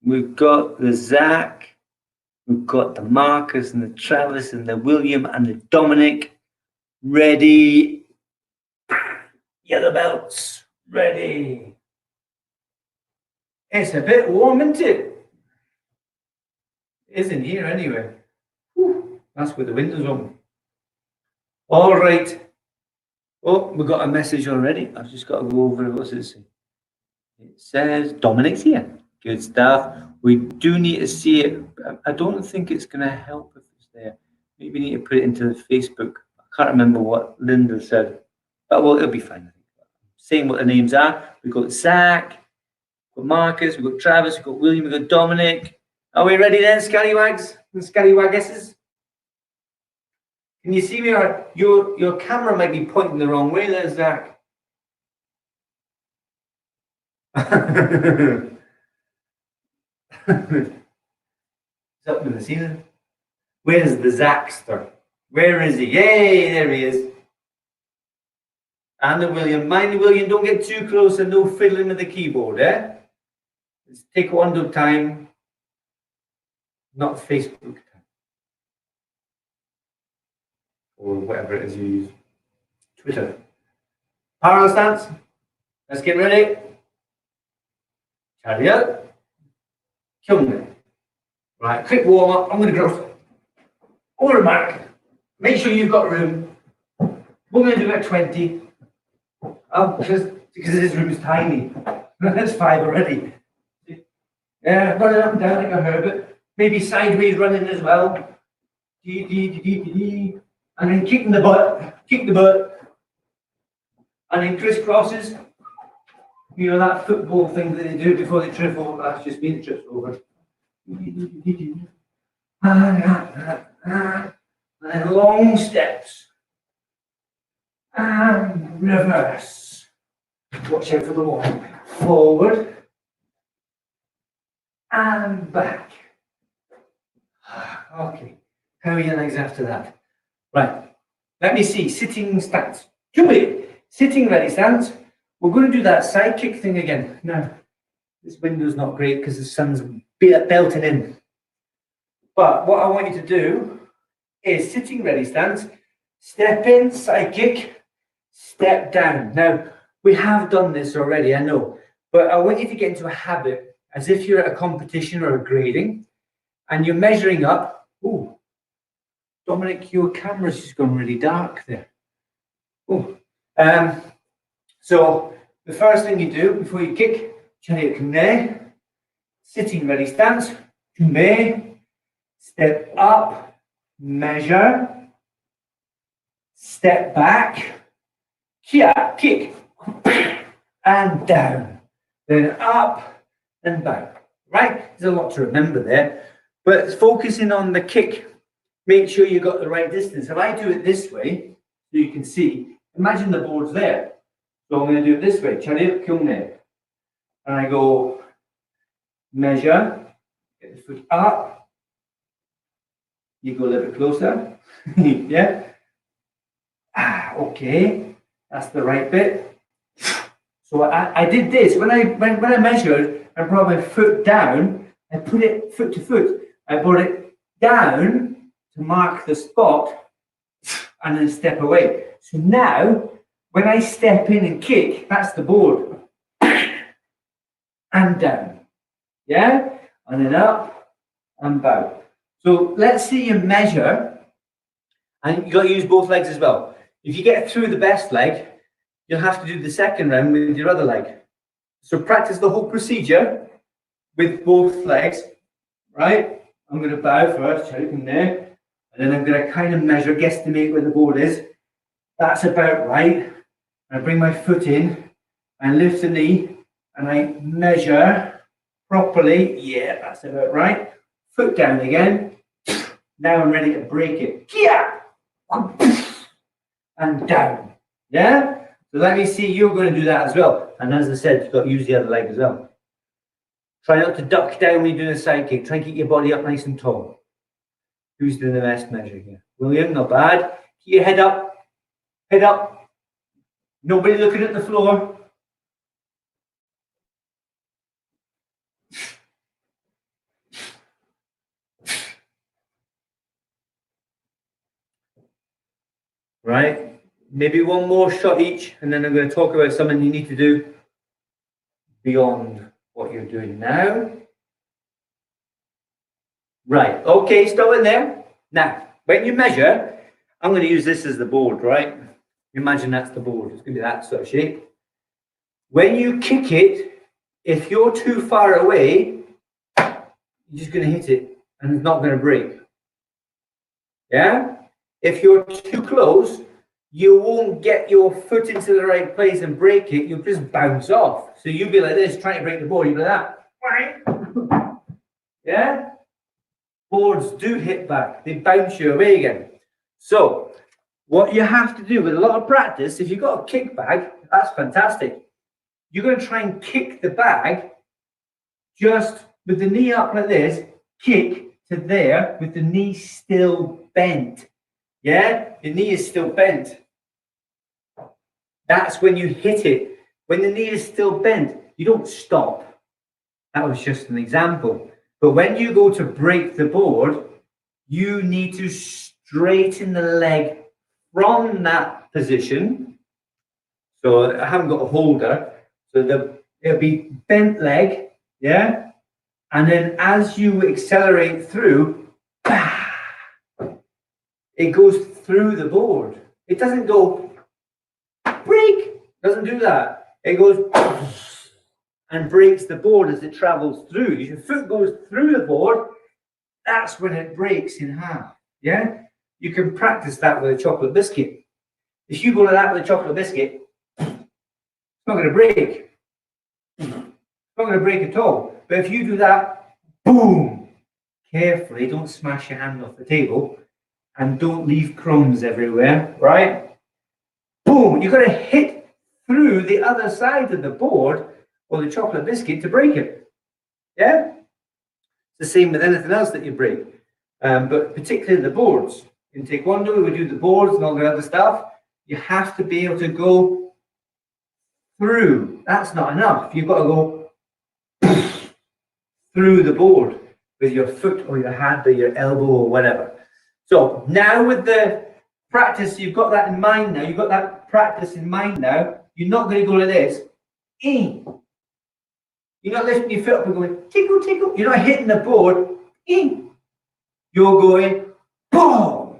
We've got the Zach, we've got the Marcus and the Travis and the William and the Dominic. Ready. Yellow belts. Ready. It's a bit warm, isn't it? It isn't here anyway. Whew, that's with the windows open. All right. Oh, we've got a message already. I've just got to go over it. What's it say? It says Dominic's here. Good stuff. We do need to see it. I don't think it's going to help if it's there. Maybe we need to put it into the Facebook. I can't remember what Linda said. But well, it'll be fine. Saying what the names are. We've got Zach, we've got Marcus, we've got Travis, we've got William, we've got Dominic. Are we ready then, Scallywags and Scallywaggesses? Can you see me? Your camera might be pointing the wrong way there, Zach. It's up in the ceiling. Where's the Zackster? Where is he? Yay, there he is. And the William. Mind the William, don't get too close and no fiddling with the keyboard, eh? Let's take one at a time. Not Facebook time. Or whatever it is you use. Twitter. Parallel stance. Let's get ready. Chariot. Kill me. Right, quick warm up. I'm going to go over the mark. Make sure you've got room. We're going to do about 20. Because this room is tiny. That's 5 already. Yeah, running up and down like a herbert. Maybe sideways running as well. And then kicking the butt. Kick the butt. And then crisscrosses. You know that football thing that they do before they trip over. That's just me that trips over. And then long steps. And reverse. Watch out for the wall. Forward. And back. Okay. How are your legs after that? Right. Let me see. Sitting stance. Julie. Sitting ready stance. We're going to do that side kick thing again. Now, this window's not great because the sun's belting in. But what I want you to do is sitting ready stance, step in, side kick, step down. Now, we have done this already, I know, but I want you to get into a habit as if you're at a competition or a grading and you're measuring up. Oh, Dominic, your camera's just gone really dark there. Oh, so the first thing you do before you kick, chariot kumne, sitting ready stance, kumne, step up, measure, step back, kia, kick, and down, then up and back. Right? There's a lot to remember there, but focusing on the kick, make sure you got the right distance. If I do it this way, so you can see, imagine the board's there. So I'm going to do it this way, chariot kumne. And I go measure, get the foot up. You go a little bit closer. Yeah. Okay. That's the right bit. So I did this. When I measured and brought my foot down, I put it foot to foot. I brought it down to mark the spot and then step away. So now, when I step in and kick, that's the board. And down. Yeah? And then up and bow. So let's see you measure. And you've got to use both legs as well. If you get through the best leg, you'll have to do the second round with your other leg. So practice the whole procedure with both legs. Right? I'm going to bow first, check in there. And then I'm going to kind of measure, guesstimate where the board is. That's about right. I bring my foot in and lift the knee and I measure properly. Yeah, that's about right. Foot down again. Now I'm ready to break it. Kia! And down. Yeah? So let me see, you're going to do that as well. And as I said, you've got to use the other leg as well. Try not to duck down when you're doing a side kick. Try and keep your body up nice and tall. Who's doing the best measure here? William, not bad. Keep your head up. Head up. Nobody looking at the floor. right? Maybe one more shot each, and then I'm going to talk about something you need to do beyond what you're doing now. Right, okay, stop in there. Now, when you measure, I'm going to use this as the board, right? Imagine that's the board. It's going to be that sort of shape. When you kick it, if you're too far away, you're just going to hit it and it's not going to break. Yeah? If you're too close, you won't get your foot into the right place and break it. You'll just bounce off. So you'll be like this, trying to break the board. You'll be like that. Yeah? Boards do hit back. They bounce you away again. So what you have to do with a lot of practice, if you've got a kick bag, that's fantastic. You're going to try and kick the bag just with the knee up like this, kick to there with the knee still bent. Yeah? The knee is still bent. That's when you hit it. When the knee is still bent, you don't stop. That was just an example. But when you go to break the board, you need to straighten the leg from that position. So I haven't got a holder. So it'll be bent leg, yeah? And then as you accelerate through, it goes through the board. It doesn't go break. It doesn't do that. It goes and breaks the board as it travels through. If your foot goes through the board, that's when it breaks in half. Yeah? You can practice that with a chocolate biscuit. If you go like that with a chocolate biscuit, it's not going to break. It's not going to break at all. But if you do that, boom, carefully, don't smash your hand off the table and don't leave crumbs everywhere, right? Boom, you've got to hit through the other side of the board or the chocolate biscuit to break it. Yeah? It's the same with anything else that you break. But particularly the boards. In Taekwondo, we do the boards and all the other stuff. You have to be able to go through. That's not enough. You've got to go through the board with your foot or your hand or your elbow or whatever. So now with the practice, you've got that in mind now. You've got that practice in mind now. You're not going to go like this. You're not lifting your foot up and going tickle, tickle. You're not hitting the board. You're going boom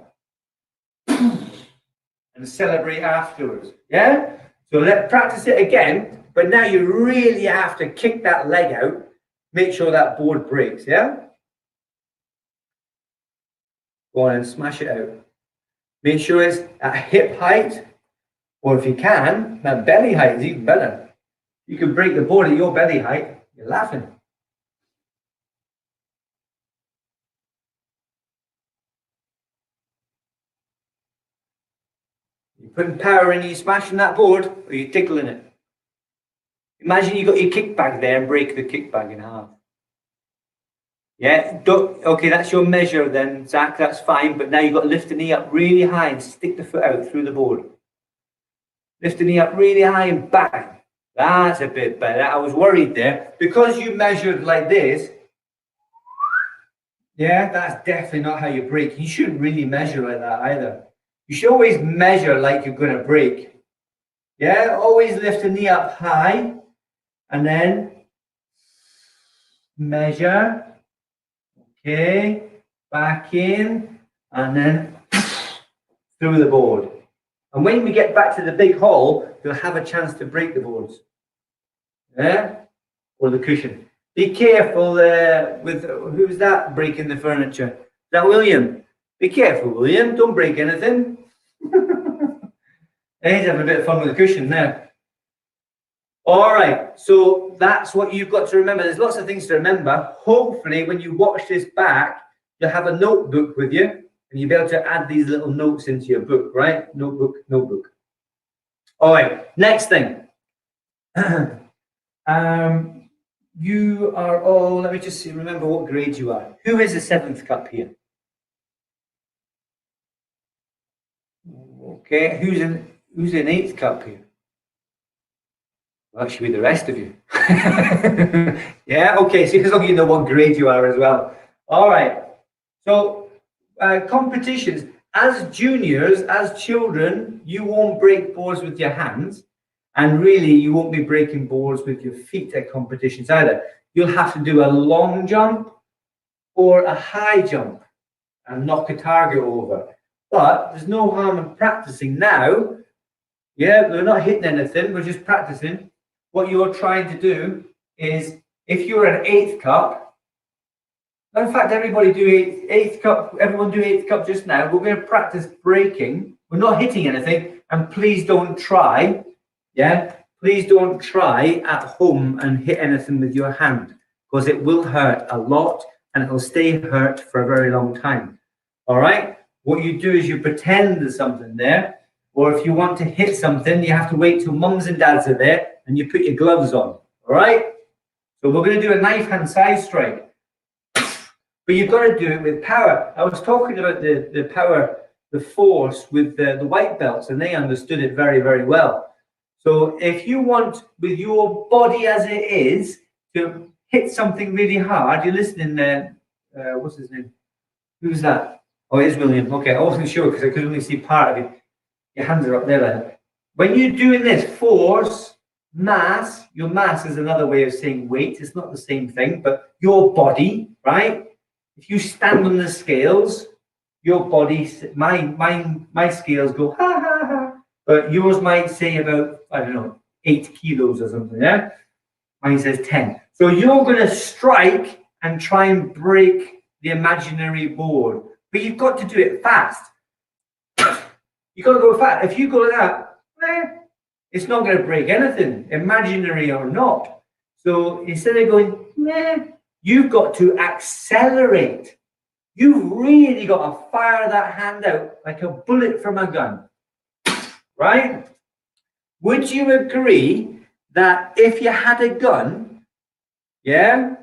and celebrate afterwards. Yeah? So let's practice it again. But now you really have to kick that leg out. Make sure that board breaks. Yeah? Go on and smash it out. Make sure it's at hip height, or if you can, that belly height is even better. You can break the board at your belly height. You're laughing. You're putting power in, you smashing that board, or you're tickling it. Imagine you got your kick bag there and break the kick bag in half. Yeah, okay, that's your measure then, Zach, that's fine, but now you've got to lift the knee up really high and stick the foot out through the board. Lift the knee up really high and bang. That's a bit better. I was worried there. Because you measured like this, yeah, that's definitely not how you break. You shouldn't really measure like that either. You should always measure like you're going to break. Yeah, always lift the knee up high and then measure. Okay, back in and then through the board. And when we get back to the big hall, you'll have a chance to break the boards. Yeah? Or the cushion. Be careful with, who's that breaking the furniture? Is that William? Be careful, William. Don't break anything. He's having a bit of fun with the cushion there. All right, so that's what you've got to remember. There's lots of things to remember. Hopefully, when you watch this back, you'll have a notebook with you, and you'll be able to add these little notes into your book, right? Notebook, notebook. All right, next thing. You are all, let me just see, remember what grade you are. Who is a 7th cup here? Okay, who's an 8th cup here? Well, that should be the rest of you. Yeah, okay, so as long as you know what grade you are as well. All right, so competitions. as juniors, as children, you won't break boards with your hands, and really you won't be breaking boards with your feet at competitions either. You'll have to do a long jump or a high jump and knock a target over. But there's no harm in practicing now. Yeah, we're not hitting anything, we're just practicing. What you're trying to do is, if you're an 8th cup, in fact, everybody do 8th cup, everyone do 8th cup just now. We're going to practice breaking. We're not hitting anything, and please don't try. Yeah, please don't try at home and hit anything with your hand, because it will hurt a lot and it will stay hurt for a very long time. All right, what you do is you pretend there's something there, or if you want to hit something, you have to wait till mums and dads are there and you put your gloves on. All right, so we're going to do a knife hand side strike, but you've got to do it with power. I was talking about the power, the force with the white belts, and they understood it very, very well. So if you want, with your body as it is, to hit something really hard, you're listening there. What's his name? Who's that? Oh, it is William. Okay, I wasn't sure because I could only see part of it. Your hands are up there. Then. When you're doing this, force, mass, your mass is another way of saying weight. It's not the same thing, but your body, right? If you stand on the scales, your body, my scales go ha ha ha. But yours might say about, I don't know, 8 kilos or something, yeah? Mine says 10. So you're going to strike and try and break the imaginary board. But you've got to do it fast. You've got to go fast. If you go like that, it's not going to break anything, imaginary or not. So instead of going, you've got to accelerate. You've really got to fire that hand out like a bullet from a gun. Right? Would you agree that if you had a gun, yeah,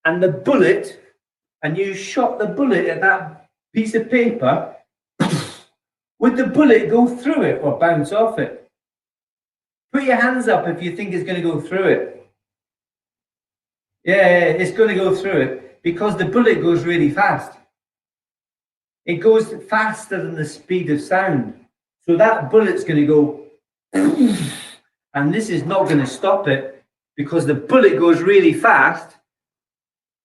and the bullet, and you shot the bullet at that piece of paper, would the bullet go through it or bounce off it? Put your hands up if you think it's going to go through it. Yeah, it's going to go through it because the bullet goes really fast. It goes faster than the speed of sound. So that bullet's going to go, and this is not going to stop it because the bullet goes really fast.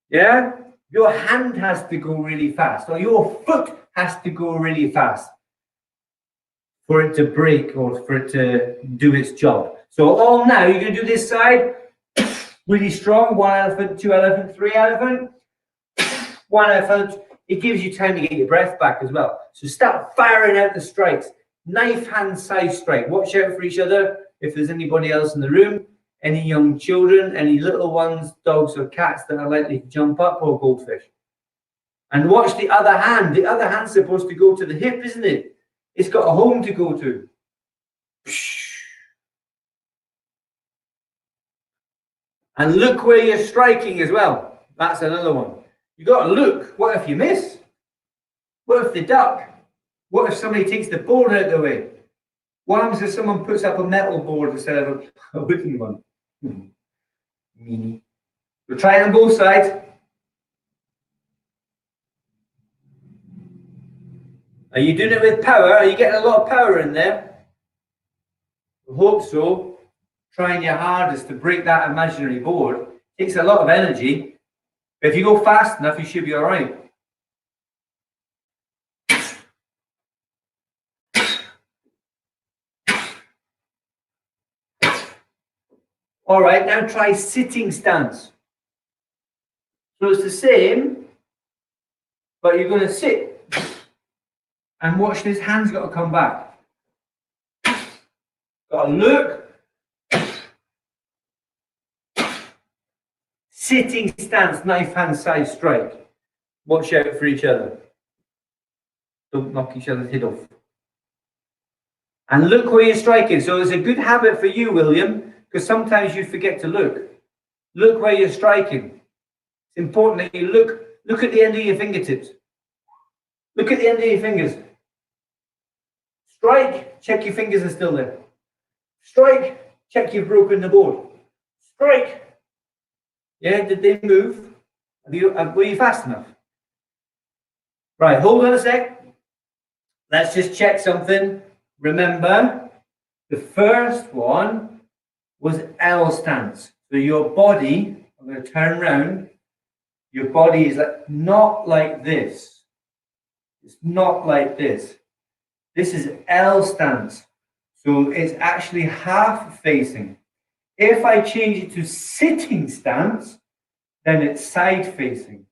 Yeah? Your hand has to go really fast, or your foot has to go really fast for it to break or for it to do its job. So all now, you're going to do this side, really strong, 1 elephant, 2 elephant, 3 elephant, 1 elephant. It gives you time to get your breath back as well. So start firing out the strikes. Knife hand side strike. Watch out for each other. If there's anybody else in the room, any young children, any little ones, dogs or cats that are likely to jump up, or goldfish. And watch the other hand. The other hand's supposed to go to the hip, isn't it? It's got a home to go to. And look where you're striking as well. That's another one. You got to look. What if you miss? What if they duck? What if somebody takes the board out of the way? What happens if someone puts up a metal board instead of a wooden one? We're trying on both sides. Are you doing it with power? Are you getting a lot of power in there? I hope so. Trying your hardest to break that imaginary board. Takes a lot of energy. But if you go fast enough, you should be all right. All right, now try sitting stance. So it's the same, but you're going to sit and watch this hand's got to come back. Got to look. Sitting stance, knife hand side strike. Watch out for each other. Don't knock each other's head off. And look where you're striking. So it's a good habit for you, William, because sometimes you forget to look. Look where you're striking. It's important that you look at the end of your fingertips. Look at the end of your fingers. Strike, check your fingers are still there. Strike, check you've broken the board. Strike. Yeah, did they move? Were you fast enough? Right, hold on a sec. let's just check something. Remember, the first one was L stance. So your body, I'm going to turn around, your body is not like this. It's not like this. This is L stance. So it's actually half facing. If I change it to sitting stance, then it's side facing.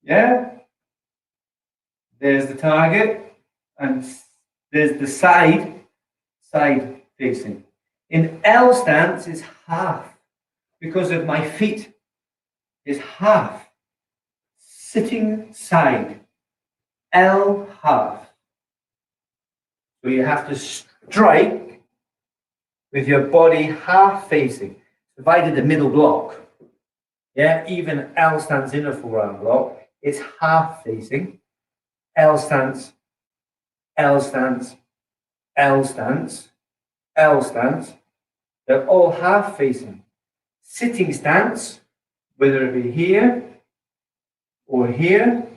Yeah? There's the target, and there's the side facing. In L stance, it's half because of my feet. It's half. Sitting side. L half. So you have to strike with your body half facing. If I did the middle block, yeah, even L stance in a forearm block, it's half facing. L stance, L stance, L stance, L stance. They're all half facing. Sitting stance, whether it be here or here,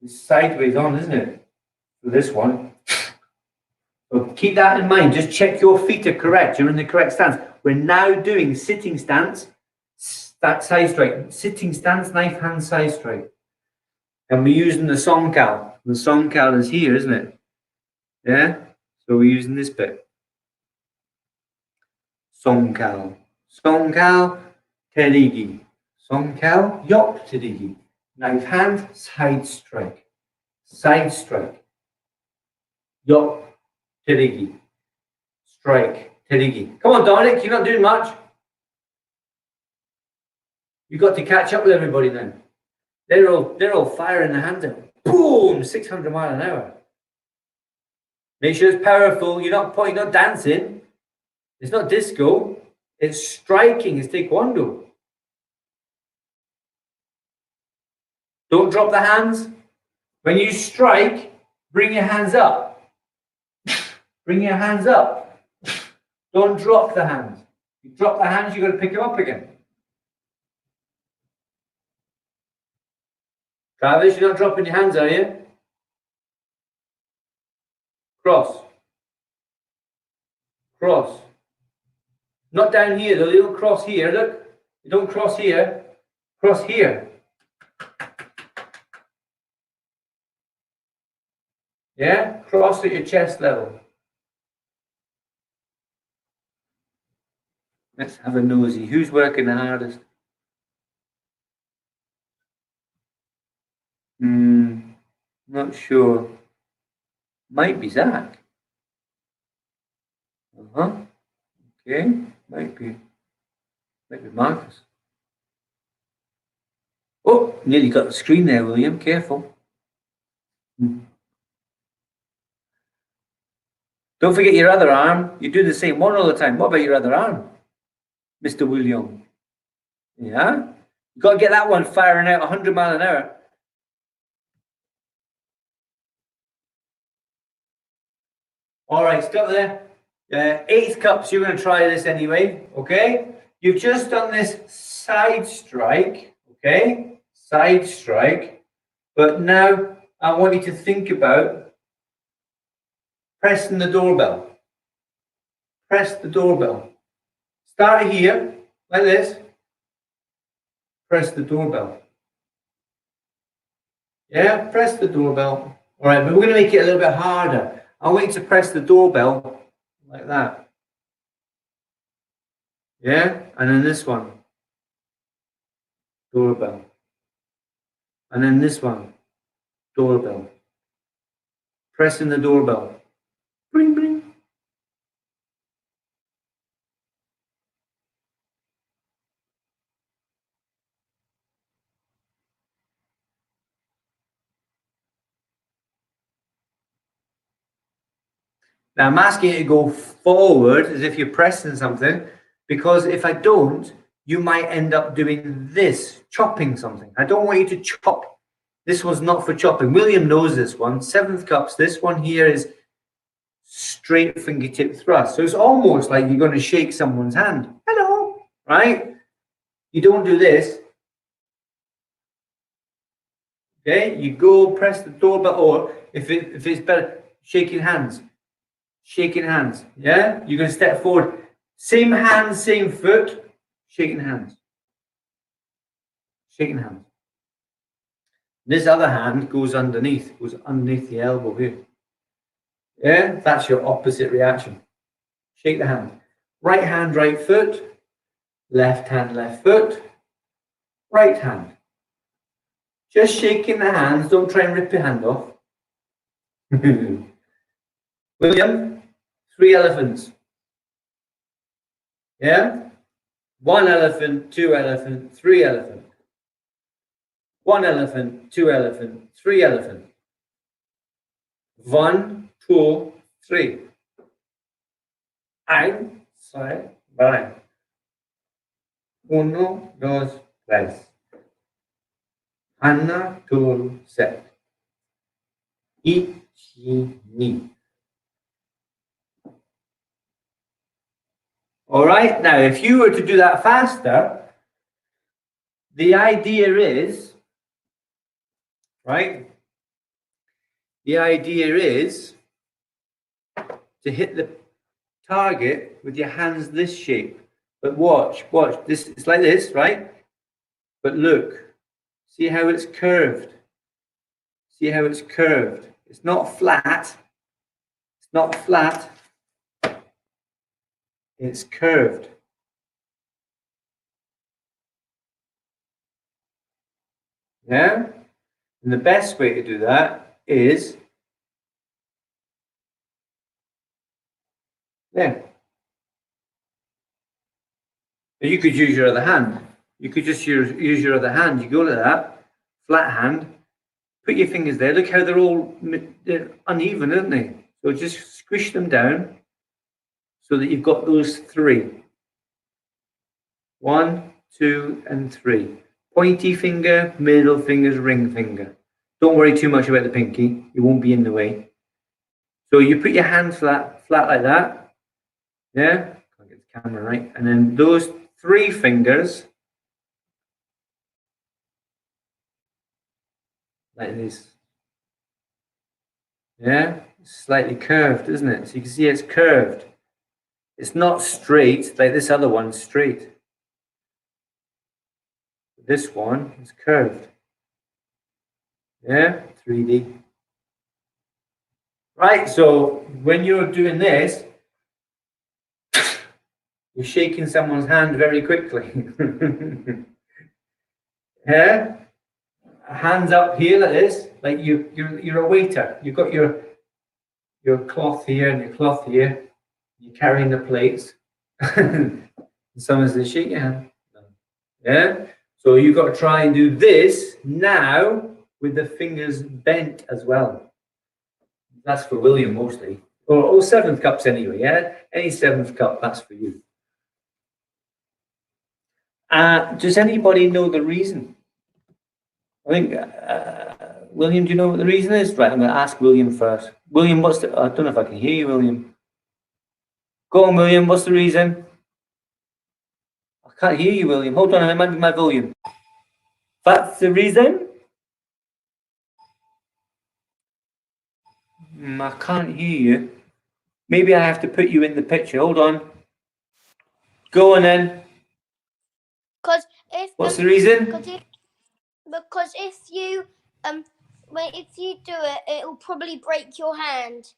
is sideways on, isn't it? So this one. So keep that in mind. Just check your feet are correct. You're in the correct stance. We're now doing sitting stance, that side strike. Sitting stance, knife hand side strike. And we're using the songkal. The songkal is here, isn't it? Yeah? So we're using this bit. Songkal. Songkal, terigi. Songkal, yop terigi. Knife hand, side strike. Side strike. Yop terigi. Strike. Terigi. Come on, Dominic, you're not doing much. You've got to catch up with everybody then. They're all firing their hands out. Boom! 600 miles an hour. Make sure it's powerful. You're not dancing. It's not disco. It's striking. It's taekwondo. Don't drop the hands. When you strike, bring your hands up. Bring your hands up. Don't drop the hands. You drop the hands, you've got to pick them up again. Travis, you're not dropping your hands, are you? Cross. Cross. Not down here, though. You don't cross here. Look. You don't cross here. Cross here. Yeah? Cross at your chest level. Let's have a nosy. Who's working the hardest? Not sure. Might be Zach. Okay. Might be Marcus. Oh, nearly got the screen there, William. Careful. Don't forget your other arm. You do the same one all the time. What about your other arm, Mr. William? Yeah? You've got to get that one firing out 100 miles an hour. All right, stop there. 8th cups, you're going to try this anyway, okay? You've just done this side strike, okay? Side strike. But now I want you to think about pressing the doorbell. Press the doorbell. Start here, like this. Press the doorbell. Yeah, press the doorbell. All right, but we're going to make it a little bit harder. I want you to press the doorbell like that. Yeah, and then this one. Doorbell. And then this one. Doorbell. Pressing the doorbell. Bring, bring. Now I'm asking you to go forward as if you're pressing something, because if I don't, you might end up doing this, chopping something. I don't want you to chop. This one's not for chopping. William knows this one. 7th cups. This one here is straight fingertip thrust. So it's almost like you're going to shake someone's hand. Hello, right? You don't do this. Okay, you go press the doorbell, or if it's better, shaking hands. Shaking hands. Yeah, you're gonna step forward. Same hand, same foot. Shaking hands. Shaking hands. This other hand goes underneath the elbow here. Yeah, that's your opposite reaction. Shake the hand. Right hand, right foot. Left hand, left foot. Right hand. Just shaking the hands. Don't try and rip your hand off. William, 3 elephants. Yeah? 1 elephant, 2 elephant, 3 elephant. 1 elephant, 2 elephant, 3 elephant. 1, 2, 3. 1, 2, 3. 1, 2, 3. Anna, tur, set. Ichi, ni. All right, now if you were to do that faster, the idea is, right? The idea is to hit the target with your hands this shape. But watch, this, it's like this, right? But look, see how it's curved? See how it's curved? It's not flat. It's not flat. It's curved. Yeah? And the best way to do that is there. You could use your other hand. You could just use your other hand. You go like that, flat hand, put your fingers there. Look how they're uneven, aren't they? So just squish them down so that you've got those 3. 1, 2, and 3. Pointy finger, middle fingers, ring finger. Don't worry too much about the pinky. It won't be in the way. So you put your hand flat like that. Yeah? Can't get the camera right. And then those 3 fingers like this. Yeah? It's slightly curved, isn't it? So you can see it's curved. It's not straight like this other one's straight. This one is curved. Yeah? 3D. Right, so when you're doing this, you're shaking someone's hand very quickly. Yeah? Hands up here like this, like you're a waiter. You've got your cloth here and your cloth here. You're carrying the plates. Someone says, shake your hand. Yeah? So you've got to try and do this now with the fingers bent as well. That's for William mostly. Or 7th cups anyway, yeah? Any 7th cup, that's for you. Does anybody know the reason? I think, William, do you know what the reason is? Right, I'm going to ask William first. William, I don't know if I can hear you, William. Go on, William, what's the reason? I can't hear you, William. Hold on, it might be my volume. That's the reason? I can't hear you. Maybe I have to put you in the picture. Hold on. Go on then. What's the reason? Because if you do it, it'll probably break your hand.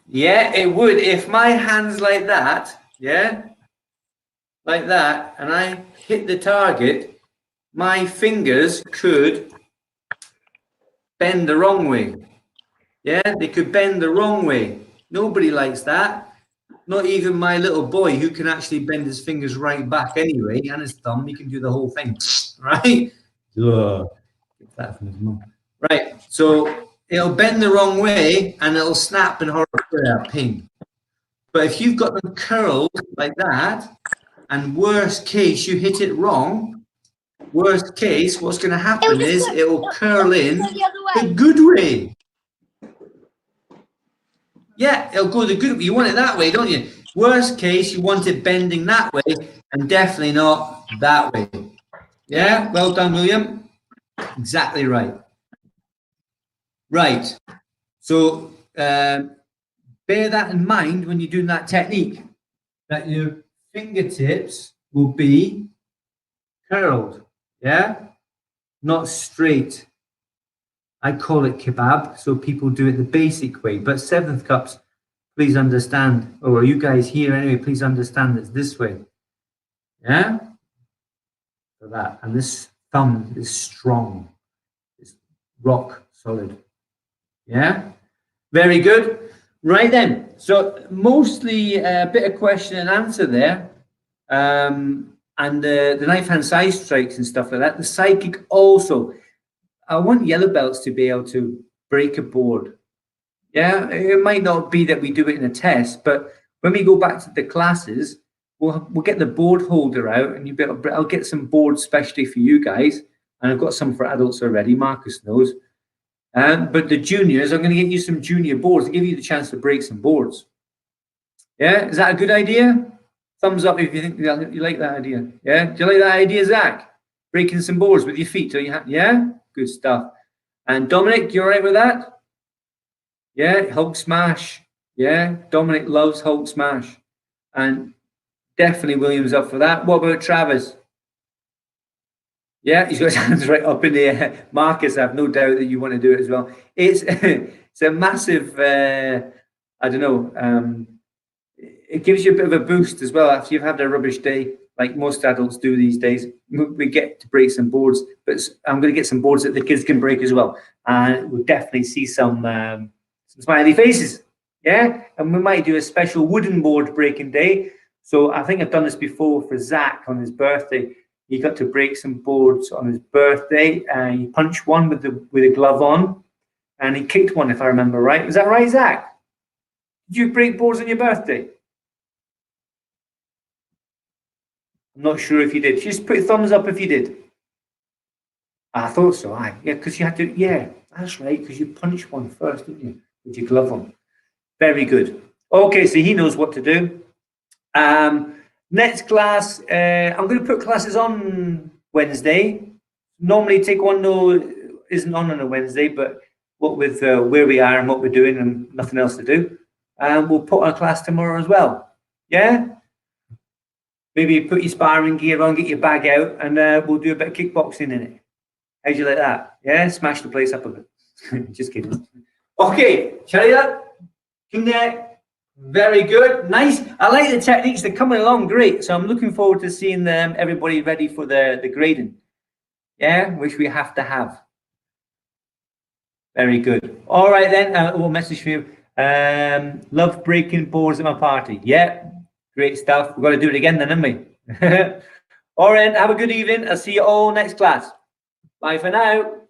Yeah, it would. If my hand's like that, yeah, like that, and I hit the target, my fingers could bend the wrong way. Yeah, they could bend the wrong way. Nobody likes that. Not even my little boy, who can actually bend his fingers right back anyway, and his thumb. He can do the whole thing, right? Get that from his mum. Right, so it'll bend the wrong way, and it'll snap and horror ping. But if you've got them curled like that, and worst case, you hit it wrong, worst case, what's going to happen is it'll curl in the good way. Yeah, it'll go the good way. You want it that way, don't you? Worst case, you want it bending that way, and definitely not that way. Yeah, well done, William. Exactly right. Right. So bear that in mind when you're doing that technique, that your fingertips will be curled, yeah? Not straight. I call it kebab, so people do it the basic way. But seventh cups, please understand, or you guys here anyway, please understand it's this way. Yeah? For that. And this thumb is strong. It's rock solid. Yeah? Very good. Right then. So mostly a bit of question and answer there. And the knife hand side strikes and stuff like that. The side kick also. I want yellow belts to be able to break a board. Yeah, it might not be that we do it in a test, but when we go back to the classes, we'll get the board holder out, and I'll get some boards specially for you guys, and I've got some for adults already. Marcus knows. But the juniors, I'm going to get you some junior boards to give you the chance to break some boards. Yeah, is that a good idea? Thumbs up if you think you like that idea. Yeah, do you like that idea, Zach? Breaking some boards with your feet. Yeah, good stuff. And Dominic, you all right with that? Yeah, Hulk smash. Yeah, Dominic loves Hulk smash. And definitely William's up for that. What about Travis? Yeah, he's got his hands right up in the air. Marcus, I have no doubt that you want to do it as well. It's it's a massive, I don't know, it gives you a bit of a boost as well after you've had a rubbish day, like most adults do these days. We get to break some boards, but I'm going to get some boards that the kids can break as well. And we'll definitely see some smiley faces. Yeah, and we might do a special wooden board breaking day. So I think I've done this before for Zach on his birthday. He got to break some boards on his birthday, and he punched one with a glove on, and he kicked one, if I remember right. Was that right, Zach? Did you break boards on your birthday? I'm not sure if you did. Just put a thumbs up if you did. I thought so. Yeah, because you had to. Yeah, that's right. Because you punched one first, didn't you, with your glove on? Very good. Okay, so he knows what to do. Next class, I'm going to put classes on Wednesday. Normally take one though isn't on a Wednesday, but what with where we are and what we're doing and nothing else to do, we'll put on a class tomorrow as well. Yeah. Maybe put your sparring gear on, get your bag out, and we'll do a bit of kickboxing in it. How'd you like that? Yeah, smash the place up a bit. Just kidding. Okay, shall that? King there. Very good, nice. I like the techniques. They're coming along great. So I'm looking forward to seeing everybody ready for the grading. Yeah, which we have to have. Very good. All right then. We'll message for you. Love breaking boards at my party. Yeah, great stuff. We've got to do it again then, haven't we? All right. Have a good evening. I'll see you all next class. Bye for now.